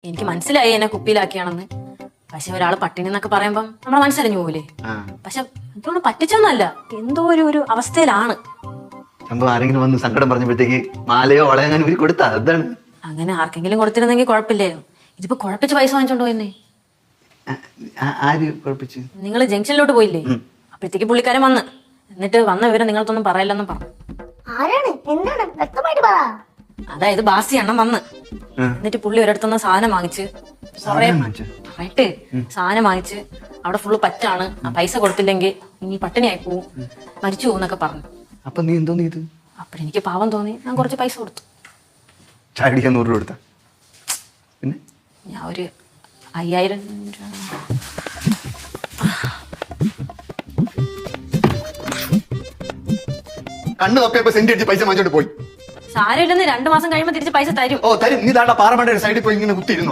എനിക്ക് മനസ്സിലായി എന്നെ കുപ്പിയിലാക്കിയാണെന്ന്. പക്ഷെ ഒരാള് പട്ടിണി എന്നൊക്കെ പറയുമ്പോ നമ്മളെ മനസ്സറിഞ്ഞു പോകൂലേ. പക്ഷെ ഇതൊന്നും പറ്റിച്ചൊന്നല്ല, എന്തോ ഒരു അവസ്ഥയിലാണ്. സംഭവം ആരെങ്കിലും വന്ന് സങ്കടം പറഞ്ഞപ്പോഴത്തേക്ക് മാലയോ വളയോ ഉരി കൊടുത്താ അതാണ്. അങ്ങനെ ആർക്കെങ്കിലും കൊടുത്തിരുന്നെങ്കിൽ കുഴപ്പമില്ലായിരുന്നു. ഇതിപ്പോ കുഴപ്പിച്ച് പൈസ വാങ്ങിച്ചോണ്ട് പോയെന്നേ. ആര് കുഴപ്പിച്ചു? നിങ്ങൾ ജംഗ്ഷനിലോട്ട് പോയില്ലേ, അപ്പോഴത്തേക്ക് പുള്ളിക്കാരൻ വന്ന്. എന്നിട്ട് വന്ന വിവരം നിങ്ങൾക്കൊന്നും പറയില്ലെന്നും പറഞ്ഞു. ആരാണ്? എന്താണ്? വ്യക്തമായിട്ട് പറ. അതായത് ബാസി അണ്ണൻ വന്ന്. എന്നിട്ട് പുള്ളി ഒരിടത്തുനിന്ന് സാധനം വാങ്ങിച്ച് പറയട്ടെ, സാധനം വാങ്ങിച്ച് അവിടെ ഫുള്ള് പറ്റാണ്, ആ പൈസ കൊടുത്തില്ലെങ്കിൽ ഇനി പട്ടിണിയായി പോവും, മരിച്ചു പോകും എന്നൊക്കെ പറഞ്ഞു. അപ്പൊ നീ എന്തോ നീ ഇത്? അപ്പോഴെനിക്ക് പാവം തോന്നി, ഞാൻ കുറച്ച് പൈസ കൊടുത്തു. ചായ കുടിക്കാൻ 100 രൂപ കൊടുത്ത? പിന്നെ ഞാൻ ഒരു 5000 രൂപ. കണ്ണു തപ്പിയപ്പോ സെന്റ് അടിച്ച് പൈസ വാങ്ങിച്ചോണ്ട് പോയി. സാരമില്ലെന്ന് 2 മാസം കഴിയുമ്പോ തിരിച്ച് പൈസ തരും. ഓ തരും. നീ താണ്ട പാറമടയുടെ സൈഡിൽ പോയി ഇങ്ങനെ കുത്തിയിരുന്നു.